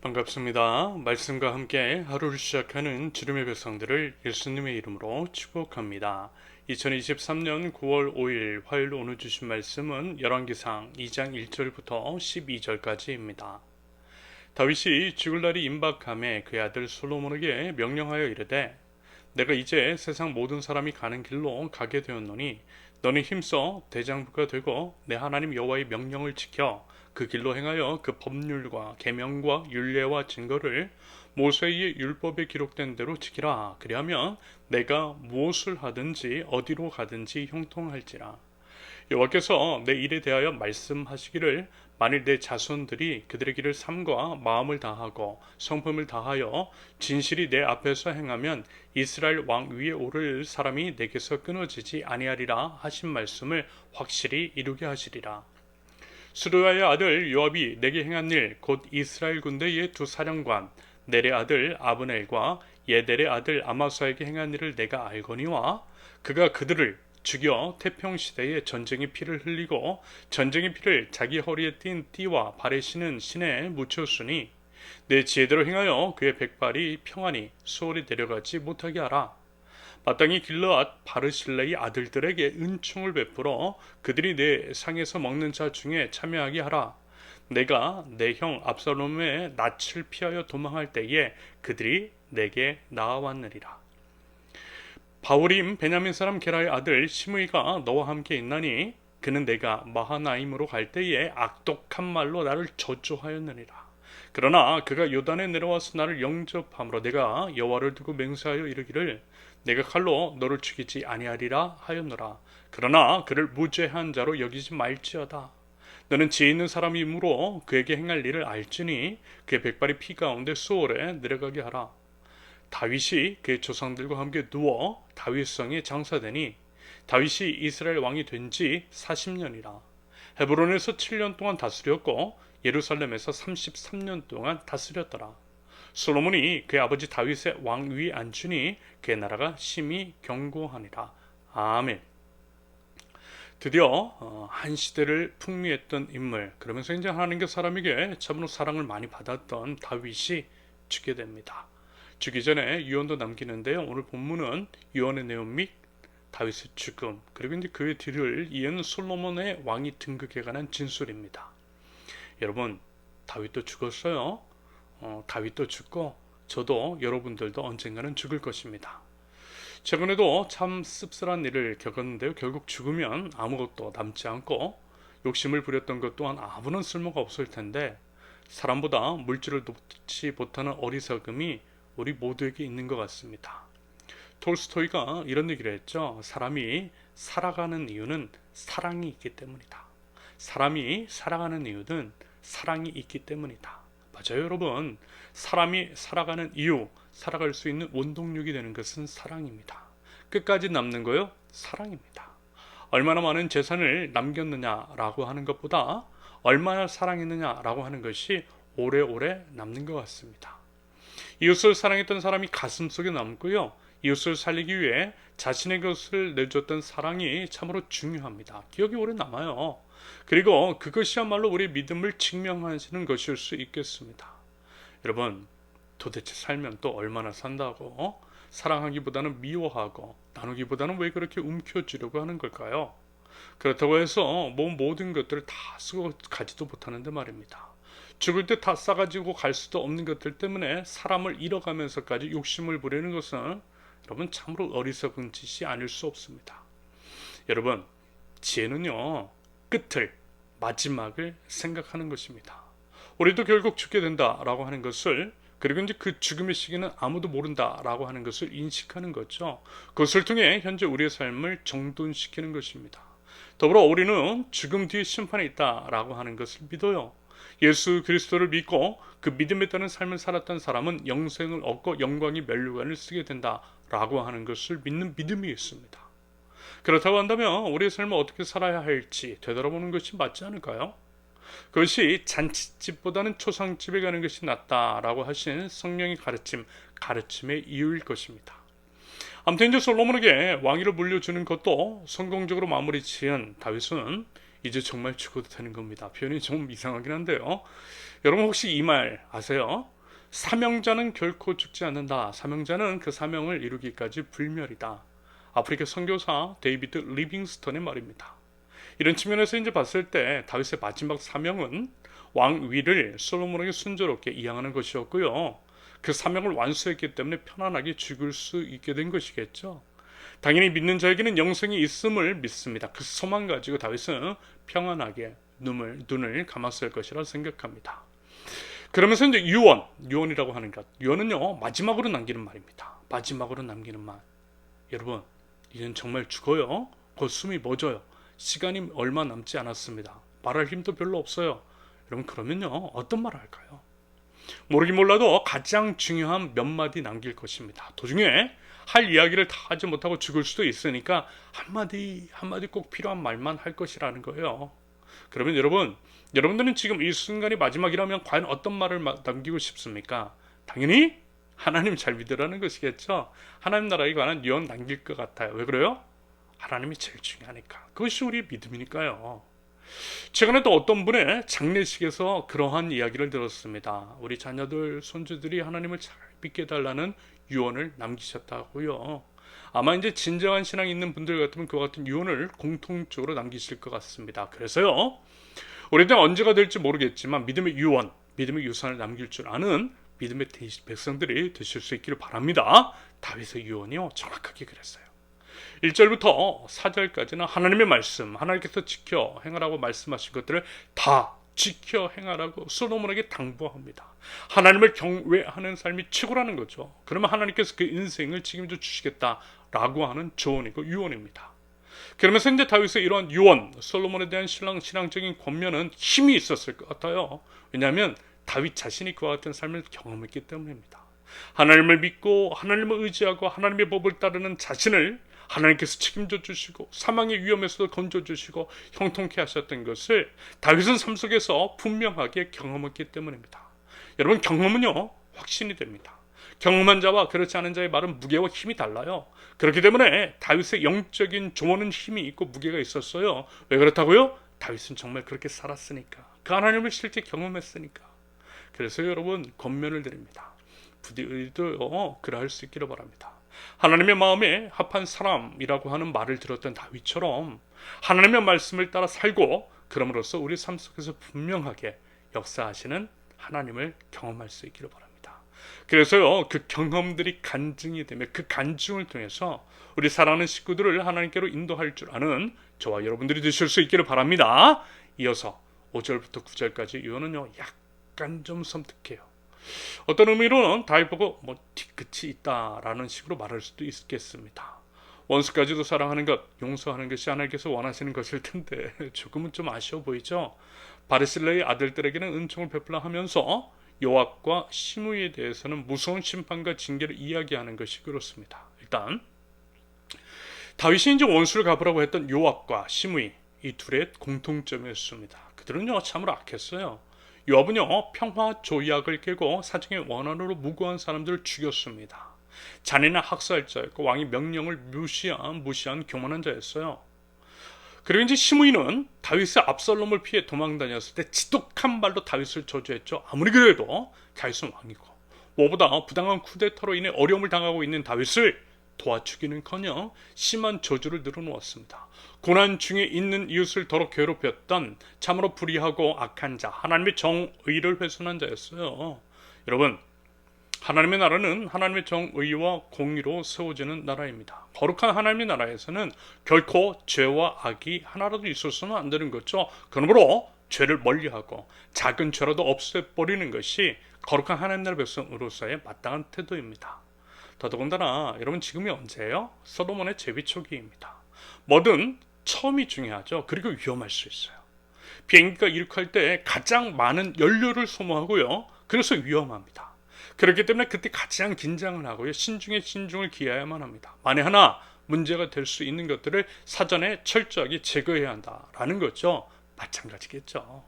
반갑습니다. 말씀과 함께 하루를 시작하는 주님의 백성들을 예수님의 이름으로 축복합니다. 2023년 9월 5일 화요일 오늘 주신 말씀은 열왕기상 2장 1절부터 12절까지입니다. 다윗이 죽을 날이 임박함에 그의 아들 솔로몬에게 명령하여 이르되 내가 이제 세상 모든 사람이 가는 길로 가게 되었노니 너는 힘써 대장부가 되고 내 하나님 여호와의 명령을 지켜 그 길로 행하여 그 법률과 계명과 율례와 증거를 모세의 율법에 기록된 대로 지키라. 그리하면 내가 무엇을 하든지 어디로 가든지 형통할지라. 여호와께서 내 일에 대하여 말씀하시기를 만일 내 자손들이 그들의 길을 삼과 마음을 다하고 성품을 다하여 진실이 내 앞에서 행하면 이스라엘 왕 위에 오를 사람이 내게서 끊어지지 아니하리라 하신 말씀을 확실히 이루게 하시리라. 스루야의 아들 요압이 내게 행한 일 곧 이스라엘 군대의 두 사령관 넬의 아들 아브넬과 예델의 아들 아마사에게 행한 일을 내가 알거니와 그가 그들을 죽여 태평시대에 전쟁의 피를 흘리고 전쟁의 피를 자기 허리에 띤 띠와 발에 신은 신에 묻혔으니 내 지혜대로 행하여 그의 백발이 평안히 수월히 내려가지 못하게 하라. 마땅히 길르앗 바르실레의 아들들에게 은총을 베풀어 그들이 내 상에서 먹는 자 중에 참여하게 하라. 내가 내 형 압살롬의 낯을 피하여 도망할 때에 그들이 내게 나아왔느니라. 바울임 베냐민 사람 게라의 아들 시므이가 너와 함께 있나니 그는 내가 마하나임으로 갈 때에 악독한 말로 나를 저주하였느니라. 그러나 그가 요단에 내려와서 나를 영접함으로 내가 여호와를 두고 맹세하여 이르기를 내가 칼로 너를 죽이지 아니하리라 하였노라. 그러나 그를 무죄한 자로 여기지 말지어다. 너는 지혜 있는 사람이므로 그에게 행할 일을 알지니 그의 백발이 피 가운데 수월에 내려가게 하라. 다윗이 그의 조상들과 함께 누워 다윗성에 장사되니 다윗이 이스라엘 왕이 된 지 40년이라. 헤브론에서 7년 동안 다스렸고 예루살렘에서 33년 동안 다스렸더라. 솔로몬이 그의 아버지 다윗의 왕위에 앉으니 그의 나라가 심히 견고하니라. 아멘. 드디어 한 시대를 풍미했던 인물, 그러면서 이제 하나님께 사람에게 참으로 사랑을 많이 받았던 다윗이 죽게 됩니다. 죽기 전에 유언도 남기는데요. 오늘 본문은 유언의 내용 및 다윗의 죽음, 그리고 이제 그의 뒤를 이은 솔로몬의 왕이 등극에 관한 진술입니다. 여러분, 다윗도 죽었어요. 다윗도 죽고 저도 여러분들도 언젠가는 죽을 것입니다. 최근에도 참 씁쓸한 일을 겪었는데요. 결국 죽으면 아무것도 남지 않고 욕심을 부렸던 것 또한 아무런 쓸모가 없을 텐데 사람보다 물질을 놓지 못하는 어리석음이 우리 모두에게 있는 것 같습니다. 톨스토이가 이런 얘기를 했죠. 사람이 살아가는 이유는 사랑이 있기 때문이다. 사람이 살아가는 이유는 사랑이 있기 때문이다. 맞아요, 여러분. 사람이 살아가는 이유, 살아갈 수 있는 원동력이 되는 것은 사랑입니다. 끝까지 남는 거요? 사랑입니다. 얼마나 많은 재산을 남겼느냐라고 하는 것보다 얼마나 사랑했느냐라고 하는 것이 오래오래 남는 것 같습니다. 이웃을 사랑했던 사람이 가슴속에 남고요. 이웃을 살리기 위해 자신의 것을 내줬던 사랑이 참으로 중요합니다. 기억이 오래 남아요. 그리고 그것이야말로 우리의 믿음을 증명하시는 것일 수 있겠습니다. 여러분, 도대체 살면 또 얼마나 산다고? 사랑하기보다는 미워하고 나누기보다는 왜 그렇게 움켜쥐려고 하는 걸까요? 그렇다고 해서 모든 것들을 다 쓰고 가지도 못하는데 말입니다. 죽을 때 다 싸가지고 갈 수도 없는 것들 때문에 사람을 잃어가면서까지 욕심을 부리는 것은 여러분 참으로 어리석은 짓이 아닐 수 없습니다. 여러분, 지혜는요, 끝을, 마지막을 생각하는 것입니다. 우리도 결국 죽게 된다라고 하는 것을, 그리고 이제 그 죽음의 시기는 아무도 모른다라고 하는 것을 인식하는 거죠. 그것을 통해 현재 우리의 삶을 정돈시키는 것입니다. 더불어 우리는 죽음 뒤에 심판이 있다라고 하는 것을 믿어요. 예수 그리스도를 믿고 그 믿음에 따른 삶을 살았던 사람은 영생을 얻고 영광의 면류관을 쓰게 된다라고 하는 것을 믿는 믿음이 있습니다. 그렇다고 한다면 우리의 삶을 어떻게 살아야 할지 되돌아보는 것이 맞지 않을까요? 그것이 잔치집보다는 초상집에 가는 것이 낫다라고 하신 성령의 가르침의 이유일 것입니다. 아무튼 이제 솔로몬에게 왕위를 물려주는 것도 성공적으로 마무리 지은 다윗은 이제 정말 죽어도 되는 겁니다. 표현이 좀 이상하긴 한데요. 여러분 혹시 이 말 아세요? 사명자는 결코 죽지 않는다. 사명자는 그 사명을 이루기까지 불멸이다. 아프리카 선교사 데이비드 리빙스턴의 말입니다. 이런 측면에서 이제 봤을 때 다윗의 마지막 사명은 왕위를 솔로몬에게 순조롭게 이양하는 것이었고요. 그 사명을 완수했기 때문에 편안하게 죽을 수 있게 된 것이겠죠. 당연히 믿는 자에게는 영생이 있음을 믿습니다. 그 소망 가지고 다윗은 평안하게 눈을 감았을 것이라 생각합니다. 그러면서 이제 유언이라고 하는 것. 유언은요, 마지막으로 남기는 말입니다. 마지막으로 남기는 말. 여러분, 이젠 정말 죽어요. 곧 숨이 멎어요. 시간이 얼마 남지 않았습니다. 말할 힘도 별로 없어요. 여러분, 그러면요, 어떤 말을 할까요? 모르긴 몰라도 가장 중요한 몇 마디 남길 것입니다. 도중에 할 이야기를 다 하지 못하고 죽을 수도 있으니까 한마디 꼭 필요한 말만 할 것이라는 거예요. 그러면 여러분들은 지금 이 순간이 마지막이라면 과연 어떤 말을 남기고 싶습니까? 당연히 하나님 잘 믿으라는 것이겠죠. 하나님 나라에 관한 유언 남길 것 같아요. 왜 그래요? 하나님이 제일 중요하니까. 그것이 우리의 믿음이니까요. 최근에 또 어떤 분의 장례식에서 그러한 이야기를 들었습니다. 우리 자녀들, 손주들이 하나님을 잘 믿게 해달라는 유언을 남기셨다고요. 아마 이제 진정한 신앙이 있는 분들 같으면 그와 같은 유언을 공통적으로 남기실 것 같습니다. 그래서요, 우리는 언제가 될지 모르겠지만 믿음의 유언, 믿음의 유산을 남길 줄 아는 믿음의 백성들이 되실 수 있기를 바랍니다. 다윗의 유언이요, 정확하게 그랬어요. 1절부터 4절까지는 하나님의 말씀, 하나님께서 지켜 행하라고 말씀하신 것들을 다 지켜 행하라고 솔로몬에게 당부합니다. 하나님을 경외하는 삶이 최고라는 거죠. 그러면 하나님께서 그 인생을 책임져 주시겠다라고 하는 조언이고 유언입니다. 그러면서 이제 다윗의 이러한 유언, 솔로몬에 대한 신앙적인 권면은 힘이 있었을 것 같아요. 왜냐하면 다윗 자신이 그와 같은 삶을 경험했기 때문입니다. 하나님을 믿고 하나님을 의지하고 하나님의 법을 따르는 자신을 하나님께서 책임져 주시고 사망의 위험에서도 건져 주시고 형통케 하셨던 것을 다윗은 삶 속에서 분명하게 경험했기 때문입니다. 여러분, 경험은요, 확신이 됩니다. 경험한 자와 그렇지 않은 자의 말은 무게와 힘이 달라요. 그렇기 때문에 다윗의 영적인 조언은 힘이 있고 무게가 있었어요. 왜 그렇다고요? 다윗은 정말 그렇게 살았으니까. 그 하나님을 실제 경험했으니까. 그래서 여러분, 권면을 드립니다. 부디 우리도 그러할 수 있기를 바랍니다. 하나님의 마음에 합한 사람이라고 하는 말을 들었던 다윗처럼 하나님의 말씀을 따라 살고 그럼으로써 우리 삶 속에서 분명하게 역사하시는 하나님을 경험할 수 있기를 바랍니다. 그래서요, 그 경험들이 간증이 되며 그 간증을 통해서 우리 사랑하는 식구들을 하나님께로 인도할 줄 아는 저와 여러분들이 되실 수 있기를 바랍니다. 이어서 5절부터 9절까지 이거는요, 약간 좀 섬뜩해요. 어떤 의미로는 다윗 보고 뒤끝이 있다라는 식으로 말할 수도 있겠습니다. 원수까지도 사랑하는 것, 용서하는 것이 하나님께서 원하시는 것일 텐데 조금은 좀 아쉬워 보이죠. 바르실레의 아들들에게는 은총을 베풀라 하면서 요압과 시므이에 대해서는 무서운 심판과 징계를 이야기하는 것이 그렇습니다. 일단 다윗이 이제 원수를 갚으라고 했던 요압과 시므이, 이 둘의 공통점이었습니다. 그들은요, 참으로 악했어요. 요압은요, 평화 조약을 깨고 사정의 원한으로 무고한 사람들을 죽였습니다. 잔인한 학살자였고 왕의 명령을 무시한 교만한 자였어요. 그리고 이제 시므이는 다윗의 압살롬을 피해 도망다녔을 때 지독한 말로 다윗을 저주했죠. 아무리 그래도 다윗은 왕이고 무엇보다 부당한 쿠데타로 인해 어려움을 당하고 있는 다윗을 도와주기는커녕 심한 저주를 늘어놓았습니다. 고난 중에 있는 이웃을 더러 괴롭혔던 참으로 불의하고 악한 자, 하나님의 정의를 훼손한 자였어요. 여러분, 하나님의 나라는 하나님의 정의와 공의로 세워지는 나라입니다. 거룩한 하나님의 나라에서는 결코 죄와 악이 하나라도 있어서는 안 되는 거죠. 그러므로 죄를 멀리하고 작은 죄라도 없애버리는 것이 거룩한 하나님 나라 백성으로서의 마땅한 태도입니다. 더더군다나 여러분, 지금이 언제예요? 솔로몬의 제위 초기입니다. 뭐든 처음이 중요하죠. 그리고 위험할 수 있어요. 비행기가 이륙할 때 가장 많은 연료를 소모하고요. 그래서 위험합니다. 그렇기 때문에 그때 가장 긴장을 하고요. 신중에 신중을 기해야만 합니다. 만에 하나 문제가 될 수 있는 것들을 사전에 철저하게 제거해야 한다라는 거죠. 마찬가지겠죠.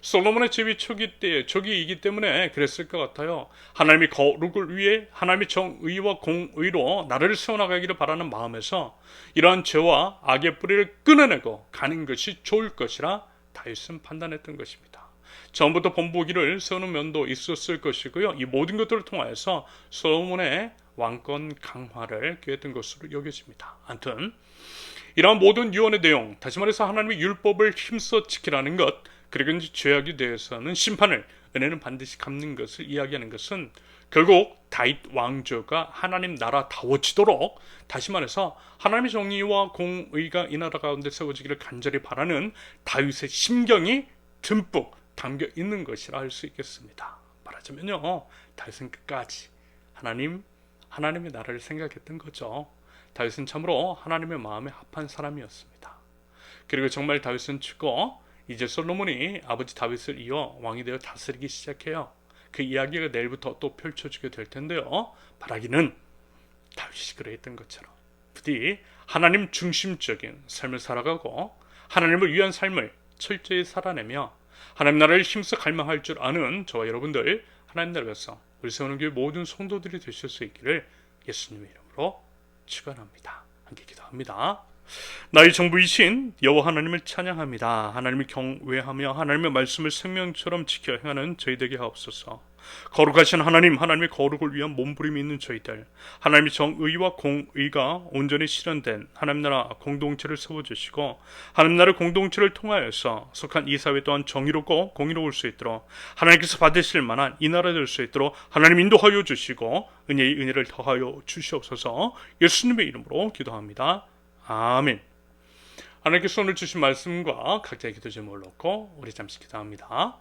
솔로몬의 제위 초기이기 때문에 그랬을 것 같아요. 하나님의 거룩을 위해 하나님의 정의와 공의로 나라를 세워나가기를 바라는 마음에서 이러한 죄와 악의 뿌리를 끊어내고 가는 것이 좋을 것이라 다윗은 판단했던 것입니다. 처음부터 본보기를 세우는 면도 있었을 것이고요. 이 모든 것들을 통하여서 솔로몬의 왕권 강화를 꾀했던 것으로 여겨집니다. 아무튼 이러한 모든 유언의 내용, 다시 말해서 하나님의 율법을 힘써 지키라는 것, 그리고 이제 죄악에 대해서는 심판을, 은혜는 반드시 갚는 것을 이야기하는 것은 결국 다윗 왕조가 하나님 나라다워지도록, 다시 말해서 하나님의 정의와 공의가 이 나라 가운데 세워지기를 간절히 바라는 다윗의 심경이 듬뿍 담겨 있는 것이라 할 수 있겠습니다. 말하자면요, 다윗은 끝까지 하나님의 나라를 생각했던 거죠. 다윗은 참으로 하나님의 마음에 합한 사람이었습니다. 그리고 정말 다윗은 죽어 이제 솔로몬이 아버지 다윗을 이어 왕이 되어 다스리기 시작해요. 그 이야기가 내일부터 또 펼쳐지게 될 텐데요. 바라기는 다윗이 그러했던 것처럼 부디 하나님 중심적인 삶을 살아가고 하나님을 위한 삶을 철저히 살아내며 하나님 나라를 힘써 갈망할 줄 아는 저와 여러분들, 하나님 나라에서 우리 세우는 교회 모든 성도들이 되실 수 있기를 예수님의 이름으로 축원합니다. 함께 기도합니다. 나의 정부이신 여호와 하나님을 찬양합니다. 하나님을 경외하며 하나님의 말씀을 생명처럼 지켜 행하는 저희 되게 하옵소서. 거룩하신 하나님, 하나님의 거룩을 위한 몸부림이 있는 저희들, 하나님의 정의와 공의가 온전히 실현된 하나님 나라 공동체를 세워주시고 하나님 나라 공동체를 통하여서 속한 이 사회 또한 정의롭고 공의로울 수 있도록 하나님께서 받으실 만한 이 나라 될 수 있도록 하나님 인도하여 주시고 은혜의 은혜를 더하여 주시옵소서. 예수님의 이름으로 기도합니다. 아멘. 하나님께서 오늘 주신 말씀과 각자의 기도 제목을 놓고 우리 잠시 기도합니다.